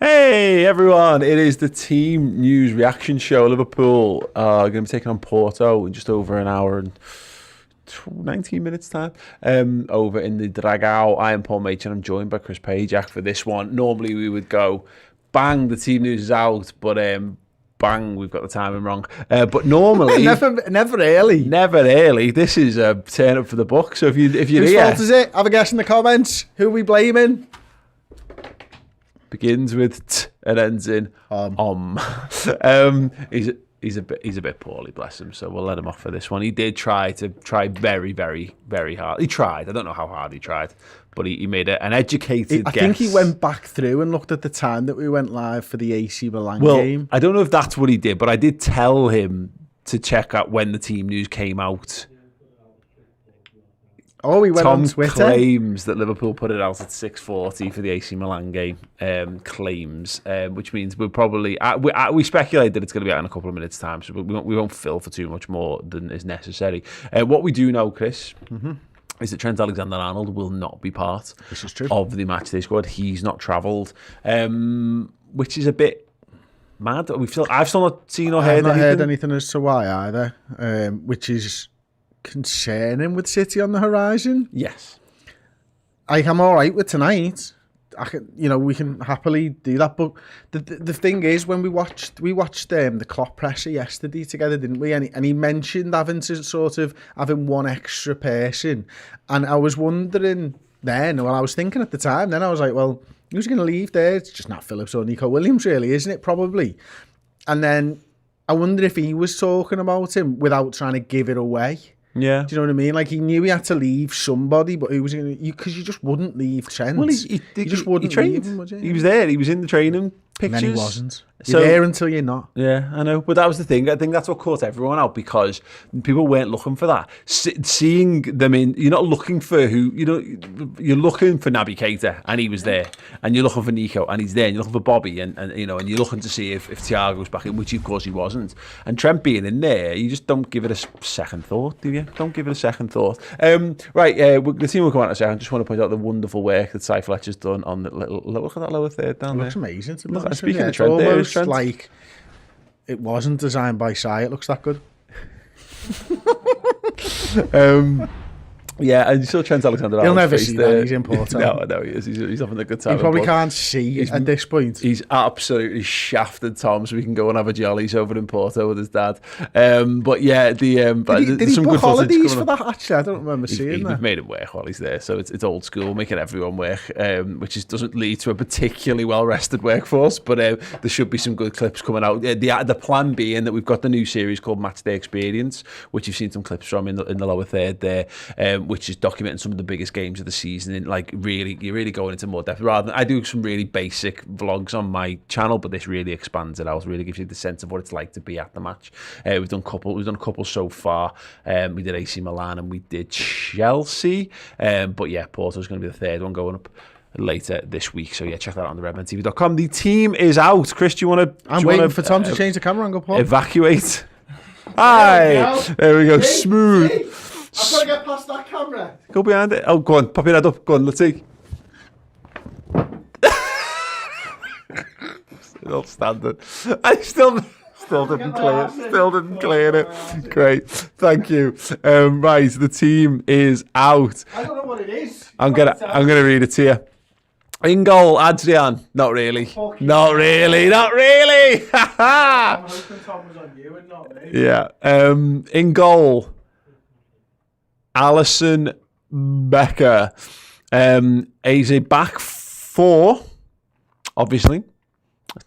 Hey everyone, it is the team news reaction show. Liverpool are going to be taking on Porto in just over an hour and 19 minutes time over in the Dragao. I am Paul Machin. I'm joined by Chris Pajak for this one. Normally we would go bang, the team news is out, but bang, we've got the timing wrong. But normally never early. Never early. This is a turn up for the book. So if you're Whose fault is it? Have a guess in the comments. Who are we blaming? Begins with t and ends in He's a bit poorly, bless him. So we'll let him off for this one. He did try very, very, very hard. He tried. I don't know how hard he tried, but he made an educated guess. I think he went back through and looked at the time that we went live for the AC Milan game. I don't know if that's what he did, but I did tell him to check out when the team news came out. Oh, he went on Twitter. Tom claims that Liverpool put it out at 6:40 for the AC Milan game. Claims, which means we'll probably we speculate that it's going to be out in a couple of minutes' time, so we won't fill for too much more than is necessary. What we do know, Chris, is that Trent Alexander-Arnold will not be part of the matchday squad. He's not travelled, which is a bit mad. I've still not seen or heard anything as to why either, which is concerning with City on the horizon. Yes, I'm all right with tonight. We can happily do that. But the thing is, when we watched the Klopp presser yesterday together, didn't we? And he mentioned having one extra person, and I was wondering then. Well, I was thinking at the time. Then I was like, well, who's going to leave there? It's just Nat Phillips or Nico Williams, really, isn't it? Probably. And then I wonder if he was talking about him without trying to give it away. Yeah. Do you know what I mean? Like, he knew he had to leave somebody, but he was going to... Because you just wouldn't leave Trent. Well, you just wouldn't leave him, would you? He was there. He was in the training pictures. And then he wasn't. You're there until you're not. Yeah, I know. But that was the thing. I think that's what caught everyone out, because people weren't looking for that. Seeing them in... You're not looking for who... You're looking for Naby Keita, and he was there. And you're looking for Nico, and he's there. And you're looking for Bobby, and you're looking to see if Thiago's back in, which of course he wasn't. And Trent being in there, you just don't give it a second thought, do you? Don't give it a second thought. Right, the team will come out in a second. I just want to point out the wonderful work that Cy Fletcher's done on the look at that lower third down there. It looks amazing. Speaking of Trent, there is Trent. Like it wasn't designed by Cy. It looks that good. Yeah, and you saw Trent Alexander-Arnold. He'll never see that. He's in Porto. No, he is. He's having a good time. He probably can't see at this point. He's absolutely shafted Tom, so we can go and have a jollies over in Porto with his dad. But yeah, did he book holidays for that? Actually, I don't remember seeing that. We've made him work while he's there, so it's old school, making everyone work, which doesn't lead to a particularly well-rested workforce. But there should be some good clips coming out. The plan being that we've got the new series called Matchday Experience, which you've seen some clips from in the lower third there. Which is documenting some of the biggest games of the season, and you're really going into more depth. Rather than, I do some really basic vlogs on my channel, but this really expands it out. Really gives you the sense of what it's like to be at the match. We've done a couple so far. We did AC Milan and we did Chelsea. But yeah, Porto's going to be the third one going up later this week. So yeah, check that out on the redmentv.com. The team is out. Chris, do you want to? I'm waiting for Tom to change the camera angle, Paul. Evacuate. Hi. There we go. Smooth. I've got to get past that camera. Go behind it. Oh, go on. Pop your head up. Go on, let's see. Still standing. I still didn't clear it. Great. Thank you. Right, the team is out. I don't know what it is. I'm gonna read it to you. In goal, Adrian. Not really. Not really. I'm hoping Tom was on you and not me. Yeah. In goal, Alisson Becker. He's a back four, obviously.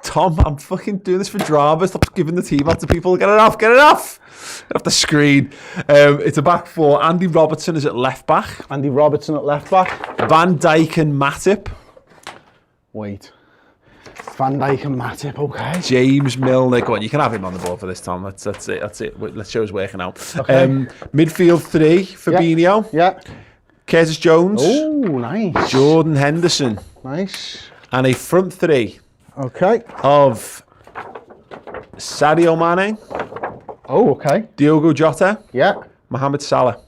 Tom, I'm fucking doing this for drama. Stop giving the team out to people. Get it off. Off the screen. It's a back four. Andy Robertson is at left back. Van Dijk and Matip. Wait. Van Dijk and Matip, okay. James Milner. Go on, you can have him on the board for this, Tom. That's it. Let's show us working out. Okay. Midfield three, Fabinho. Yeah. Curtis Jones. Oh, nice. Jordan Henderson. Nice. And a front three. Okay. Of Sadio Mane. Oh, okay. Diogo Jota. Yeah. Mohamed Salah.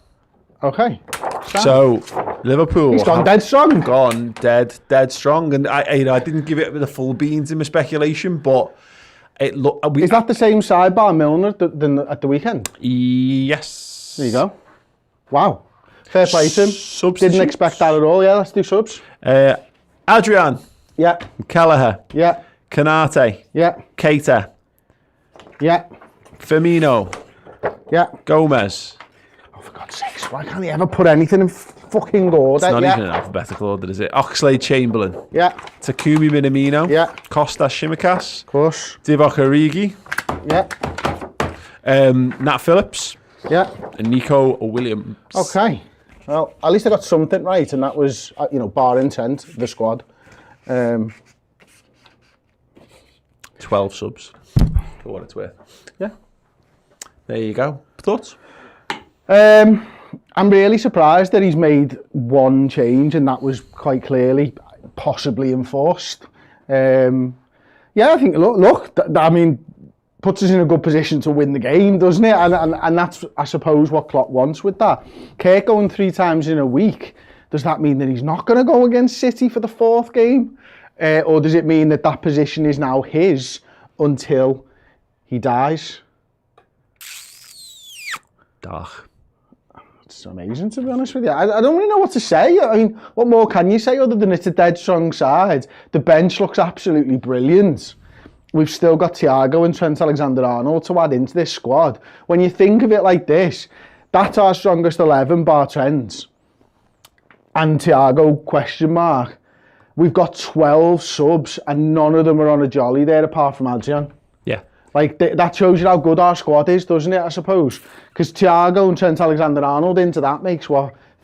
Okay. So Liverpool, he's gone dead strong. Gone dead strong, and I didn't give it the full beans in my speculation, but it look. Is that the same side bar Milner than at the weekend? Yes. There you go. Wow. Fair play to him. Didn't expect that at all. Yeah, let's do subs. Adrian. Yeah. Kelleher. Yeah. Kanate. Yeah. Keita. Yeah. Firmino. Yeah. Gomez. Oh, for God's sakes, why can't he ever put anything in fucking order? It's not even in alphabetical order, is it? Oxlade-Chamberlain. Yeah. Takumi Minamino. Yeah. Costas Tsimikas. Of course. Divock Origi. Yeah. Nat Phillips. Yeah. And Nico Williams. Okay. Well, at least I got something right, and that was, barring Trent, the squad. 12 subs, for what it's worth. Yeah. There you go. Thoughts? I'm really surprised that he's made one change, and that was quite clearly possibly enforced. Yeah, I think, look, I mean, puts us in a good position to win the game, doesn't it? And that's, I suppose, what Klopp wants with that. Kirk going 3 times in a week, does that mean that he's not going to go against City for the 4th game? Or does it mean that that position is now his until he dies? Dark. It's amazing, to be honest with you. I don't really know what to say. I mean, what more can you say other than it's a dead strong side? The bench looks absolutely brilliant. We've still got Thiago and Trent Alexander-Arnold to add into this squad. When you think of it like this, that's our strongest 11 bar Trent. And Thiago, question mark. We've got 12 subs and none of them are on a jolly there apart from Adrian. Yeah. Like, that shows you how good our squad is, doesn't it, I suppose? Because Thiago and Trent Alexander-Arnold into that makes,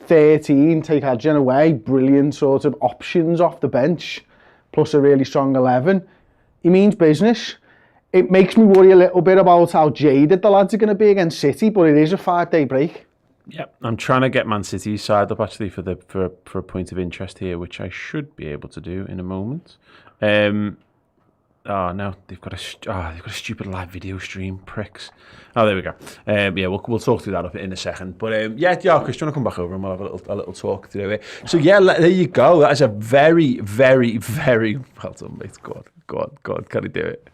13, take Adrian away. Brilliant sort of options off the bench. Plus a really strong 11. He means business. It makes me worry a little bit about how jaded the lads are going to be against City, but it is a 5-day break. Yep, I'm trying to get Man City's side up actually for a point of interest here, which I should be able to do in a moment. Oh no, they've got a stupid live video stream, pricks. Oh, there we go. Yeah, we'll talk through that in a second. But yeah, Chris, do you want to come back over and we'll have a little talk through it. So yeah, there you go. That is a very, very, very well done, mate. God, can he do it?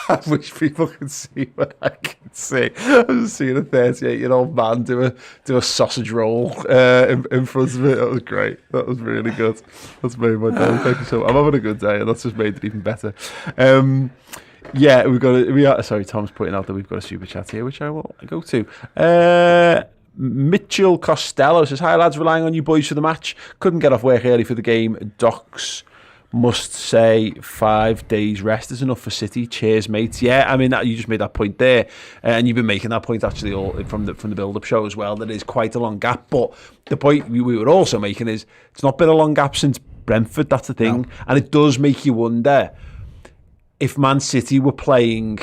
I wish people could see what I can see. I'm just seeing a 38-year-old man do a sausage roll in front of it. That was great. That was really good. That's made my day. Thank you so much. I'm having a good day, and that's just made it even better. Yeah, sorry, Tom's pointing out that we've got a super chat here, which I will go to. Mitchell Costello says, "Hi lads, relying on you boys for the match. Couldn't get off work early for the game. Docs must say 5 days rest is enough for City. Cheers, mates." Yeah, I mean, you just made that point there, and you've been making that point actually all from the build-up show as well. That is quite a long gap, but the point we were also making is it's not been a long gap since Brentford. That's the thing, no. And it does make you wonder if Man City were playing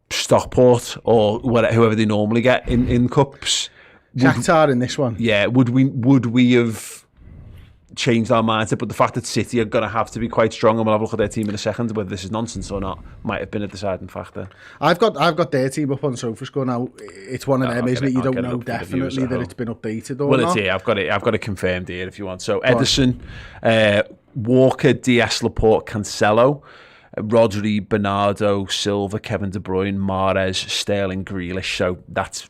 Stockport or whoever they normally get in cups. Shakhtar in this one. Yeah, would we have changed our mindset? But the fact that City are going to have to be quite strong, and we'll have a look at their team in a second, whether this is nonsense or not, might have been a deciding factor. I've got their team up on SofaScore now. It's one of them, isn't it? You don't know definitely that it's been updated or not. Well, it's here. I've got it confirmed here if you want. So Ederson, Walker, Diaz, Laporte, Cancelo, Rodri, Bernardo, Silva, Kevin De Bruyne, Mahrez, Sterling, Grealish. So that's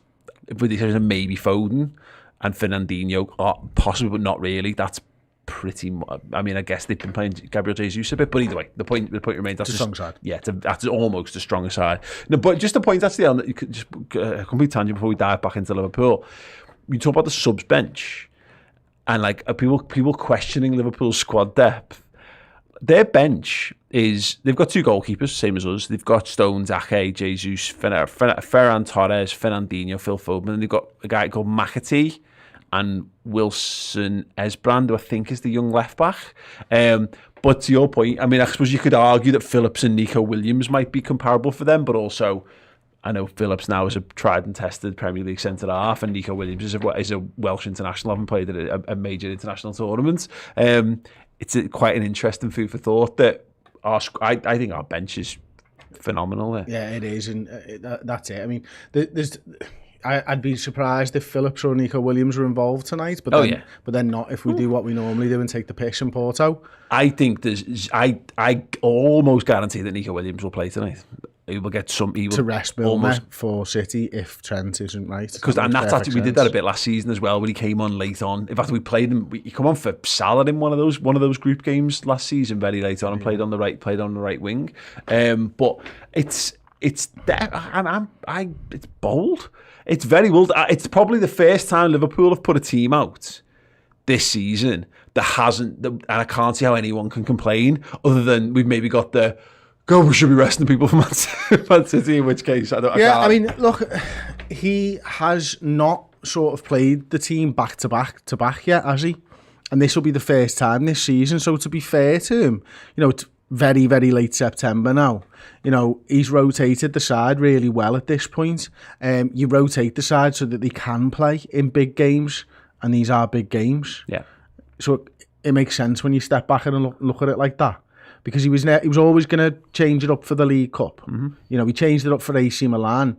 with the exception of maybe Foden and Fernandinho, possibly, but not really. That's pretty much. I mean, I guess they've been playing Gabriel Jesus a bit, but either way, the point remains that's a strong side. Yeah, that's almost a stronger side. No, but just a point actually on that, you could just a complete tangent before we dive back into Liverpool. You talk about the subs bench and like people questioning Liverpool's squad depth. Their bench they've got 2 goalkeepers, same as us. They've got Stones, Ake, Jesus, Ferran Torres, Fernandinho, Phil Foden, and they've got a guy called McAtee and Wilson Esbrand, who I think is the young left back. But to your point, I mean, I suppose you could argue that Phillips and Nico Williams might be comparable for them, but also I know Phillips now is a tried and tested Premier League centre half, and Nico Williams is a Welsh international, having played at a major international tournament. It's quite an interesting food for thought that I think our bench is phenomenal there. Yeah, it is, and that's it. I mean, there's I'd be surprised if Phillips or Nico Williams were involved tonight, but then not if we do what we normally do and take the piss in Porto. I think I almost guarantee that Nico Williams will play tonight. He will get some. He will to rest Milner for City if Trent isn't right. And that's actually we did that a bit last season as well when he came on late on. In fact, we played him. He come on for Salah in one of those group games last season, very late on, and played on the right wing. But it's bold. It's very bold. It's probably the first time Liverpool have put a team out this season that hasn't, and I can't see how anyone can complain other than we've maybe got we should be resting people from Man City, in which case I can't. I mean, look, he has not sort of played the team back to back yet, has he? And this will be the first time this season. So to be fair to him, it's very, very late September now. He's rotated the side really well at this point. You rotate the side so that they can play in big games, and these are big games. Yeah. So it makes sense when you step back and look at it like that. Because he was always going to change it up for the League Cup. Mm-hmm. He changed it up for AC Milan.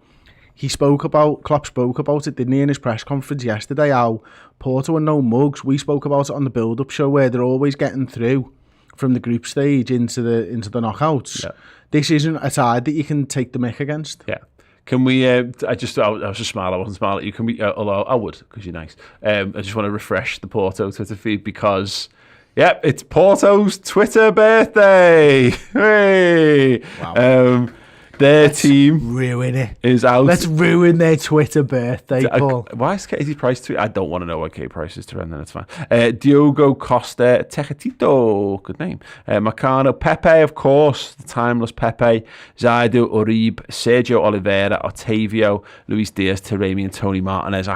Klopp spoke about it, didn't he, in his press conference yesterday, how Porto are no mugs. We spoke about it on the build-up show where they're always getting through from the group stage into the knockouts. Yeah. This isn't a side that you can take the mick against. Yeah. Can we, I was just smiling, I wasn't smiling at you. Can we, although I would, because you're nice. I just want to refresh the Porto Twitter feed because... Yep, it's Porto's Twitter birthday. Hey! Wow. Let's team ruin it. Is out. Let's ruin their Twitter birthday, Paul. Why is Katie Price tweet? I don't want to know what Katie Price is to run, then it's fine. Diogo Costa, Tecatito, good name. Macano, Pepe, of course, the timeless Pepe. Zaidu, Uribe, Sergio Oliveira, Otavio, Luis Diaz, Taremi, and Tony Martinez. I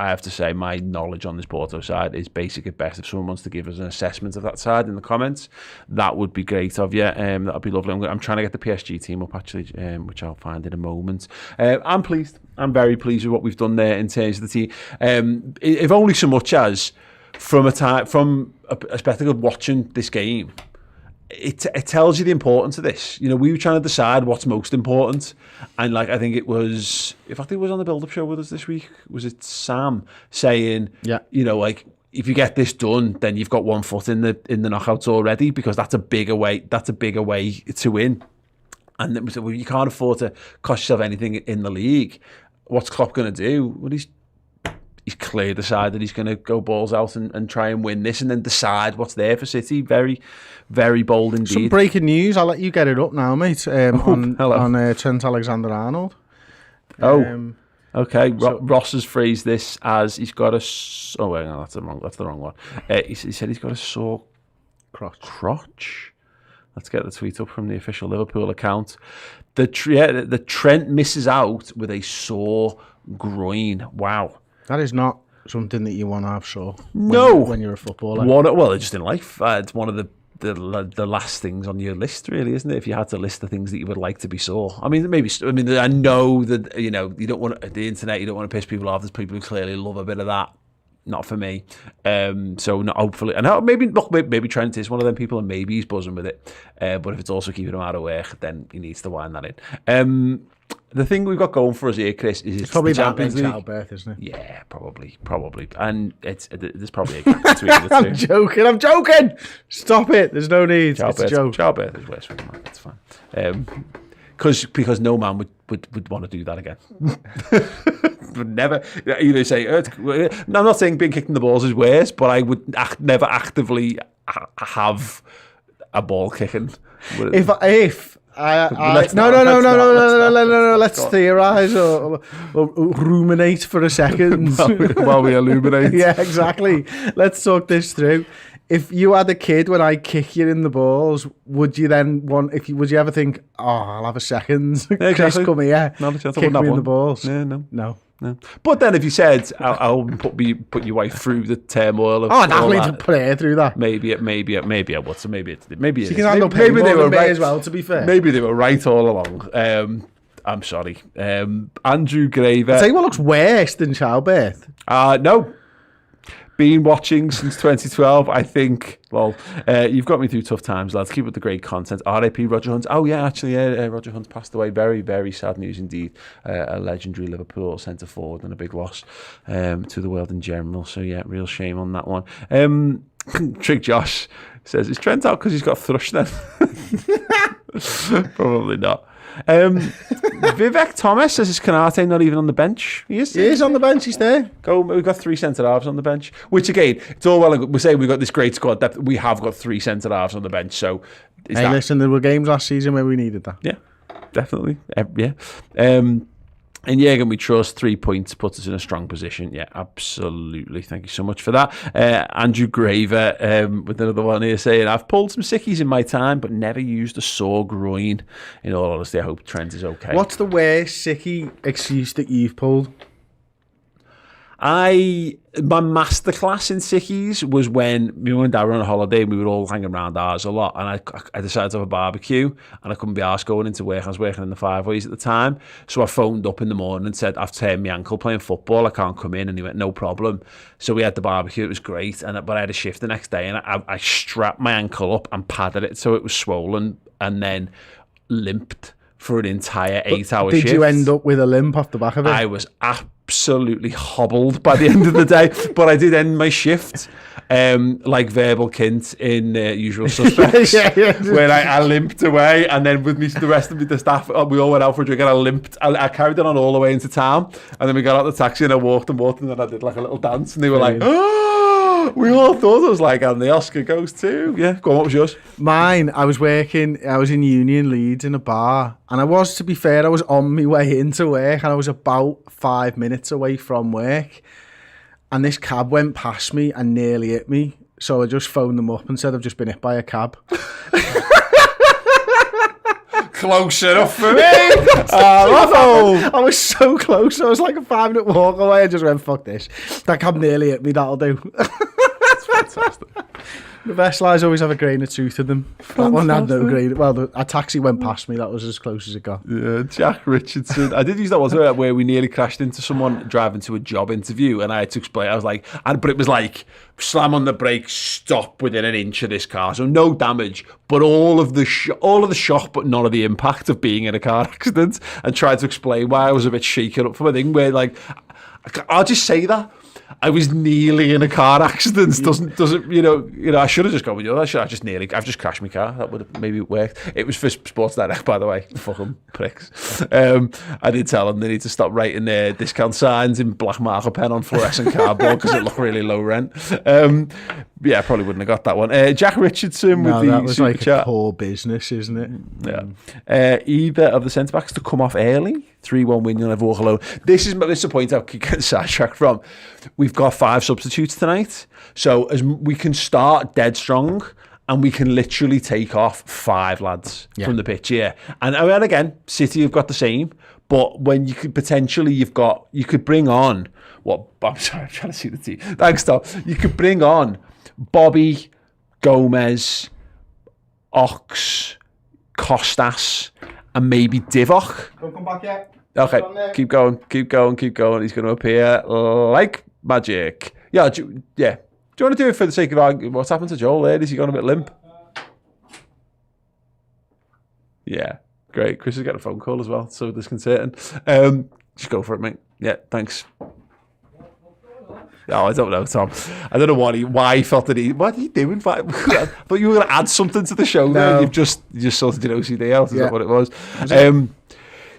have to say my knowledge on this Porto side is basic at best. If someone wants to give us an assessment of that side in the comments, that would be great of you. That would be lovely. I'm trying to get the PSG team up actually, which I'll find in a moment. I'm pleased. I'm very pleased with what we've done there in terms of the team. If only so much as from a perspective of watching this game, it tells you the importance of this. We were trying to decide what's most important, and I think it was, in fact, it was on the build-up show with us this week. Was it Sam saying, if you get this done, then you've got 1 foot in the knockouts already, because that's a bigger way to win, and it was, well, you can't afford to cost yourself anything in the league. What's Klopp going to do? Well, he's clearly decided he's going to go balls out and try and win this, and then decide what's there for City. Very, very bold indeed. Some breaking news. I'll let you get it up now, mate. On Trent Alexander-Arnold. Okay. Ross has phrased this as he's got a. Oh wait, no, that's the wrong one. He said he's got a sore crotch. Let's get the tweet up from the official Liverpool account. The Trent misses out with a sore groin. Wow. That is not something that you want to have sore. When you're a footballer. Well, just in life, it's one of the last things on your list, really, isn't it? If you had to list the things that you would like to be sore. I mean, I know that you don't want the internet. You don't want to piss people off. There's people who clearly love a bit of that. Not for me. So hopefully, and maybe Trent is one of them people, and maybe he's buzzing with it. But if it's also keeping him out of work, then he needs to wind that in. The thing we've got going for us here, Chris, is it's probably the that big Champions League. childbirth, isn't it? Yeah, probably, and there's probably a gap between the two. I'm joking. Stop it. There's no need. It's a joke. Childbirth is worse for a man. It's fine. Because no man would want to do that again. Would never. Say. I'm not saying being kicked in the balls is worse, but I would never actively have a ball kicking. If. No. Let's theorise or ruminate for a second while we illuminate. Yeah, exactly. Let's talk this through. If you had a kid when I kick you in the balls, would you then would you ever think, I'll have a second? Yeah, exactly. Chris, come here, not a chance. Kick me in the balls. Yeah, no. No. But then if you said, I'll put your wife through the turmoil of definitely to put her through that. Maybe I would. So maybe she can handle pain more than me as well, to be fair. Maybe they were right all along. I'm sorry. Andrew Graver. I'll tell you what looks worse than childbirth. No. Been watching since 2012. I think, well, you've got me through tough times, lads. Keep up the great content. R.I.P. Roger Hunt. Oh, yeah, actually, Roger Hunt passed away. Very, very sad news indeed. A legendary Liverpool centre forward and a big loss to the world in general. So, yeah, real shame on that one. Trick Josh says, is Trent out because he's got thrush then? Probably not. Vivek Thomas says, is Kanate not even on the bench? He is on the bench, he's there. We've got 3 centre-halves on the bench, which again, it's all well, we're saying we've got this great squad depth. We have got 3 centre-halves on the bench, so... Listen, there were games last season where we needed that. Yeah, definitely. Yeah. And Jürgen, we trust 3 points puts us in a strong position. Yeah, absolutely. Thank you so much for that. Andrew Graver with another one here saying, I've pulled some sickies in my time, but never used a sore groin. In all honesty, I hope Trent is okay. What's the worst sickie excuse that you've pulled? My masterclass in sickies was when me and Dad were on holiday and we were all hanging around ours a lot, and I decided to have a barbecue and I couldn't be arsed going into work. I was working in the Five Ways at the time, so I phoned up in the morning and said, I've turned my ankle playing football, I can't come in, and he went, no problem. So we had the barbecue, it was great, but I had a shift the next day and I strapped my ankle up and padded it so it was swollen and then limped for an entire 8-hour shift. Did you end up with a limp off the back of it? I was absolutely hobbled by the end of the day, but I did end my shift like Verbal Kint in Usual Suspects, where I limped away, and then with me, the rest of the staff, we all went out for a drink, and I limped. I carried it on all the way into town, and then we got out the taxi, and I walked, and then I did like a little dance, and they were like, oh! We all thought it was like, and the Oscar goes too. Yeah, go on, what was yours? Mine, I was in Union Leeds in a bar, and to be fair, I was on my way into work, and I was about 5 minutes away from work, and this cab went past me and nearly hit me, so I just phoned them up and said I've just been hit by a cab. Close enough for me. I was so close. I was like a 5-minute walk away. I just went, fuck this. That cab nearly hit me. That'll do. That's fantastic. The best lies always have a grain of truth in them. That one had no grain. Well, a taxi went past me. That was as close as it got. Yeah, Jack Richardson. I did use that one where we nearly crashed into someone driving to a job interview, and I had to explain. I was like, but it was like slam on the brake, stop within an inch of this car, so no damage, but all of the shock, but none of the impact of being in a car accident. And tried to explain why I was a bit shaken up for my thing. Where like, I'll just say that. I was nearly in a car accident. Doesn't you know? I should have just gone with you. I've just crashed my car. That would have maybe worked. It was for Sports Direct, by the way. Fucking pricks. I did tell them they need to stop writing their discount signs in black marker pen on fluorescent cardboard because it looked really low rent. Yeah, I probably wouldn't have got that one. Jack Richardson with the that was super like chat. A poor business, isn't it? Yeah. Either of the centre backs to come off early. 3-1 win, you'll never walk alone. This is the point I keep getting sidetracked from. We've got 5 substitutes tonight, so as we can start dead strong, and we can literally take off 5 lads from the pitch here. And again, City have got the same, but when you could potentially, you could bring on I'm trying to see the team. Thanks, Tom. You could bring on Bobby, Gomez, Ox, Costas, and maybe Divock. Don't come back yet. Okay, keep going. He's going to appear like magic. Yeah. Do you want to do it for the sake of what's happened to Joel there? Is he gone a bit limp? Yeah, great. Chris has got a phone call as well, so disconcerting. Just go for it, mate. Yeah, thanks. Oh, I don't know, Tom. I don't know why he felt that what are you doing? I thought you were going to add something to the show. No. There. You've just sorted your OCD out. Is that what it was?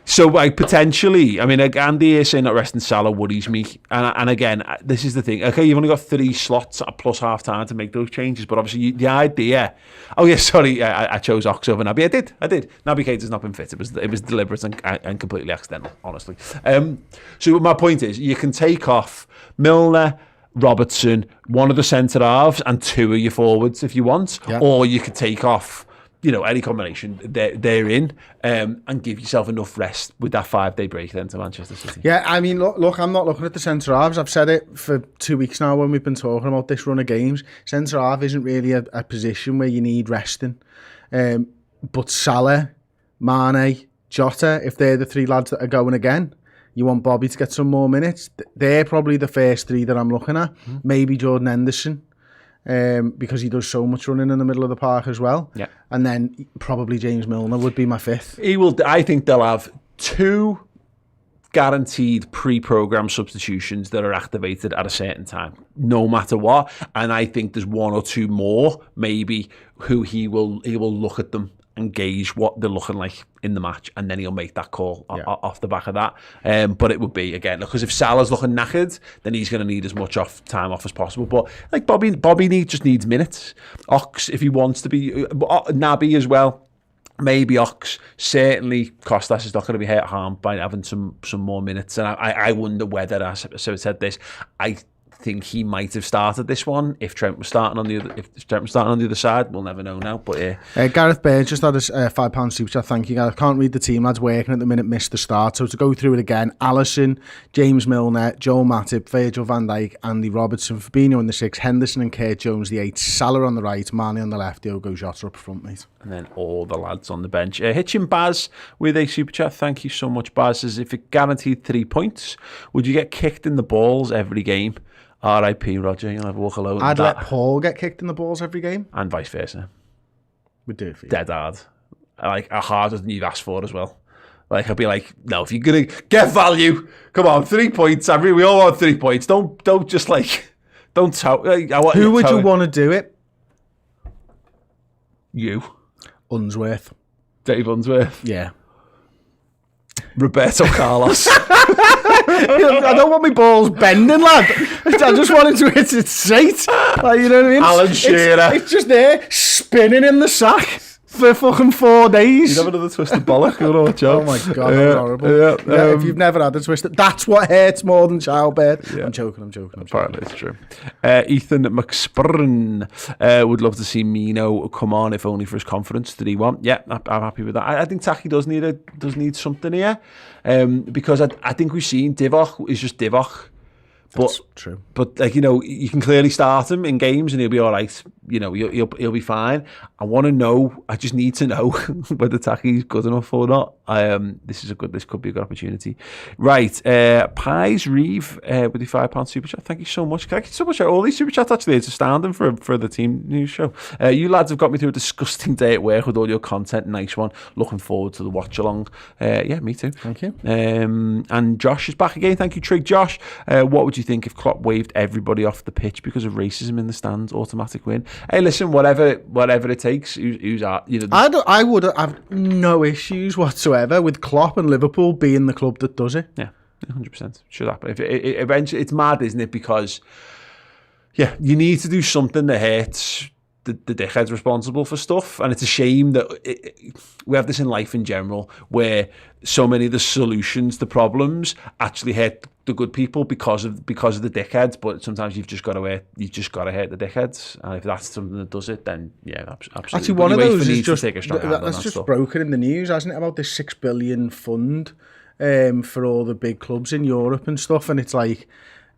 So, potentially, Andy is saying that resting Salah worries me. And again, this is the thing. Okay, you've only got 3 slots plus half time to make those changes. But obviously, the idea... Oh, yeah, sorry. I chose Ox over Naby. I did. Naby Keita's not been fit. It was deliberate and completely accidental, honestly. So my point is, you can take off Milner, Robertson, one of the centre-halves, and 2 of your forwards if you want. Yeah. Or you could take off... any combination they're in, and give yourself enough rest with that 5-day break then to Manchester City. Yeah, look, I'm not looking at the centre-halves. I've said it for 2 weeks now when we've been talking about this run of games. Centre-half isn't really a position where you need resting. But Salah, Mane, Jota, if they're the 3 lads that are going again, You want Bobby to get some more minutes. They're probably the first three that I'm looking at. Maybe Jordan Henderson, because he does so much running in the middle of the park as well. Yeah. And then probably James Milner would be my fifth. I think they'll have 2 guaranteed pre-programmed substitutions that are activated at a certain time, no matter what. And I think there's 1 or 2 more, maybe, who he will look at them and gauge what they're looking like in the match, and then he'll make that call off the back of that. But it would be, again, because if Salah's looking knackered, then he's going to need as much time off as possible. But like Bobby just needs minutes. Ox, if he wants to be, Naby as well. Maybe Ox. Certainly Costas is not going to be hurt harmed by having some more minutes. And I wonder whether, I said this, I think he might have started this one if Trent was starting on the other side. We'll never know now. But yeah. Gareth Baird just had a £5 super chat. Thank you, Gareth. Can't read the team lads working at the minute. Missed the start. So to go through it again: Alisson, James Milner, Joel Matip, Virgil van Dijk, Andy Robertson, Fabinho in the 6, Henderson and Kurt Jones the 8, Salah on the right, Mane on the left, Diogo Jota up front, mate. And then all the lads on the bench. Hitchin Baz with a super chat. Thank you so much, Baz. Says, if it guaranteed 3 points, would you get kicked in the balls every game? R.I.P. Roger, you'll never walk alone. I'd let Paul get kicked in the balls every game. And vice versa. We'd do it for you. Dead hard. Like, harder than you've asked for as well. Like, I'd be like, no, if you're going to get value, come on, 3 points. We all want 3 points. Don't just like, don't tout. Who would you want to do it? You. Unsworth. Dave Unsworth. Yeah. Roberto Carlos. I don't want my balls bending, lad. I just want it to hit it straight. Like, you know what I mean? Alan Shearer. It's just there, spinning in the sack for fucking 4 days. You'd have another twisted bollock. Oh my God, that was horrible. Yeah, if you've never had a twisted, that's what hurts more than childbirth. Yeah. I'm joking. Apparently it's true. Ethan McSpurn would love to see Mino come on, if only for his confidence. Did he want? Yeah, I'm happy with that. I think Taki does need something here, because I think we've seen Divock is just Divock. That's true. But like, you know, you can clearly start him in games and he'll be all right. You know, he'll be fine. I just need to know whether Taki's good enough or not. This could be a good opportunity. Right. Pies Reeve with the £5 super chat. Thank you so much. Thank you so much. All these super chats actually, it's astounding for the team news show. You lads have got me through a disgusting day at work with all your content. Nice one. Looking forward to the watch along. Yeah, me too. Thank you. And Josh is back again. Thank you, Trig. Josh, what would you think if Klopp waved everybody off the pitch because of racism in the stands? Automatic win. Hey, listen, whatever it takes. I would have no issues whatsoever with Klopp and Liverpool being the club that does it. Yeah, 100%. Should happen. If it eventually, it's mad, isn't it? Because yeah, you need to do something that hurts the dickheads responsible for stuff, and it's a shame that we have this in life in general, where so many of the solutions to problems actually hurt the good people because of the dickheads. But sometimes you've just got to hurt the dickheads, and if that's something that does it, then yeah, absolutely. Actually, one of those is just that's just broken in the news, hasn't it? About this $6 billion fund for all the big clubs in Europe and stuff, and it's like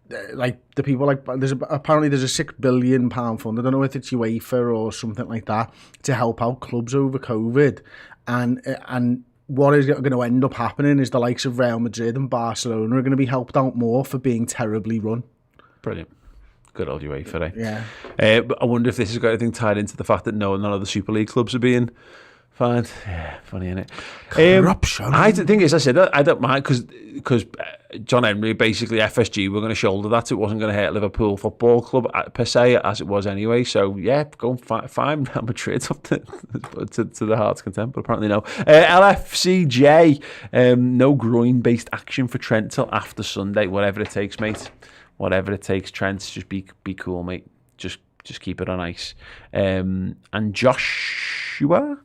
the people there's a £6 billion fund. I don't know if it's UEFA or something like that to help out clubs over COVID, and what is going to end up happening is the likes of Real Madrid and Barcelona are going to be helped out more for being terribly run. Brilliant. Good old UEFA, eh? Yeah. But I wonder if this has got anything tied into the fact that none of the Super League clubs are being fined. Yeah, funny, isn't it? Corruption. The thing is, I said that I don't mind because John Henry, basically FSG, were going to shoulder that. It wasn't going to hurt Liverpool Football Club per se, as it was anyway. So yeah, go and find Real Madrid up to the heart's content, but apparently no. LFCJ, no groin-based action for Trent till after Sunday. Whatever it takes, mate. Whatever it takes, Trent. Just be cool, mate. Just keep it on ice. And Joshua.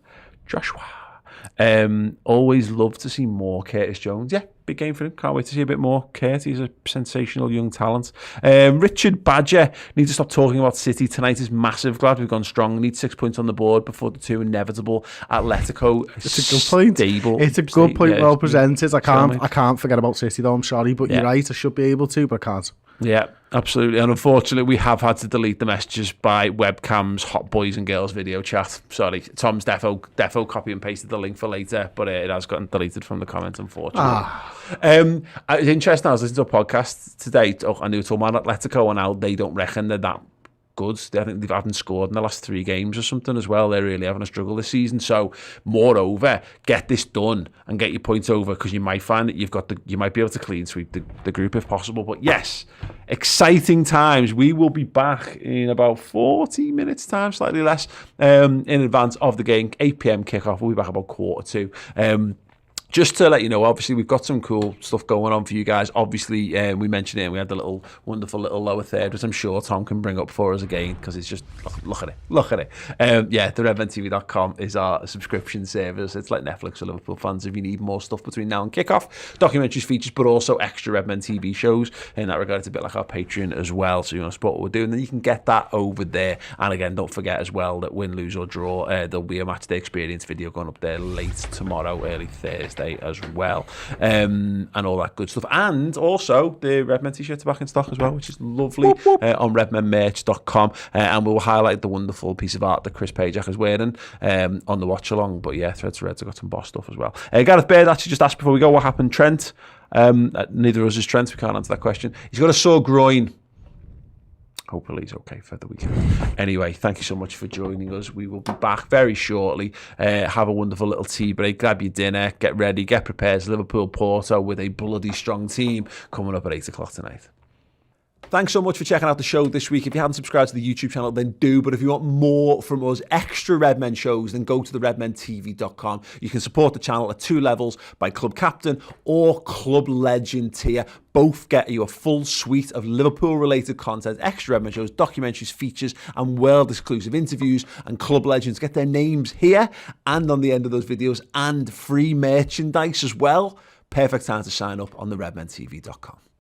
Always love to see more Curtis Jones. Yeah, big game for him. Can't wait to see a bit more Kurt. He's a sensational young talent. Richard Badger, need to stop talking about City. Tonight is massive. Glad we've gone strong. Need 6 points on the board before the two inevitable Atletico. It's a good point. It's a good point. Yeah, well presented. I can't forget about City though. I'm sorry, but you're right. I should be able to, but I can't. Yeah, absolutely. And unfortunately, we have had to delete the messages by webcams, hot boys and girls video chat. Sorry, Tom's defo copy and pasted the link for later, but it has gotten deleted from the comments, unfortunately. It's interesting. I was listening to a podcast today, and they were talking about Atletico and how they don't reckon they're that good. I think they haven't scored in the last 3 games or something as well. They're really having a struggle this season. So, moreover, get this done and get your points over, because you might find that you might be able to clean sweep the group if possible. But yes, exciting times. We will be back in about 40 minutes time, slightly less, in advance of the game. 8 p.m. kickoff. We'll be back about 1:45. Just to let you know, obviously, we've got some cool stuff going on for you guys. Obviously, we mentioned it, and we had the wonderful little lower third, which I'm sure Tom can bring up for us again, because it's just, look at it. The redmentv.com is our subscription service. It's like Netflix for Liverpool fans if you need more stuff between now and kickoff. Documentaries, features, but also extra Redmen TV shows. In that regard, it's a bit like our Patreon as well. So you want to support what we're doing, then you can get that over there. And again, don't forget as well that win, lose or draw, there'll be a match day experience video going up there late tomorrow, early Thursday as well, and all that good stuff. And also the Redmen t-shirts are back in stock as well, which is lovely, on redmenmerch.com, and we'll highlight the wonderful piece of art that Chris Pajak is wearing on the watch along. But yeah, Threads Reds have got some boss stuff as well. Gareth Baird actually just asked before we go, what happened Trent? Neither of us is Trent, we can't answer that question. He's got a sore groin. Hopefully he's okay for the weekend. Anyway, thank you so much for joining us. We will be back very shortly. Have a wonderful little tea break. Grab your dinner. Get ready. Get prepared. Liverpool Porto with a bloody strong team coming up at 8 o'clock tonight. Thanks so much for checking out the show this week. If you haven't subscribed to the YouTube channel, then do. But if you want more from us, extra Redmen shows, then go to the redmentv.com. You can support the channel at 2 levels, by Club Captain or Club Legend tier. Both get you a full suite of Liverpool-related content, extra Redmen shows, documentaries, features, and world-exclusive interviews. And Club Legends get their names here and on the end of those videos, and free merchandise as well. Perfect time to sign up on the redmentv.com.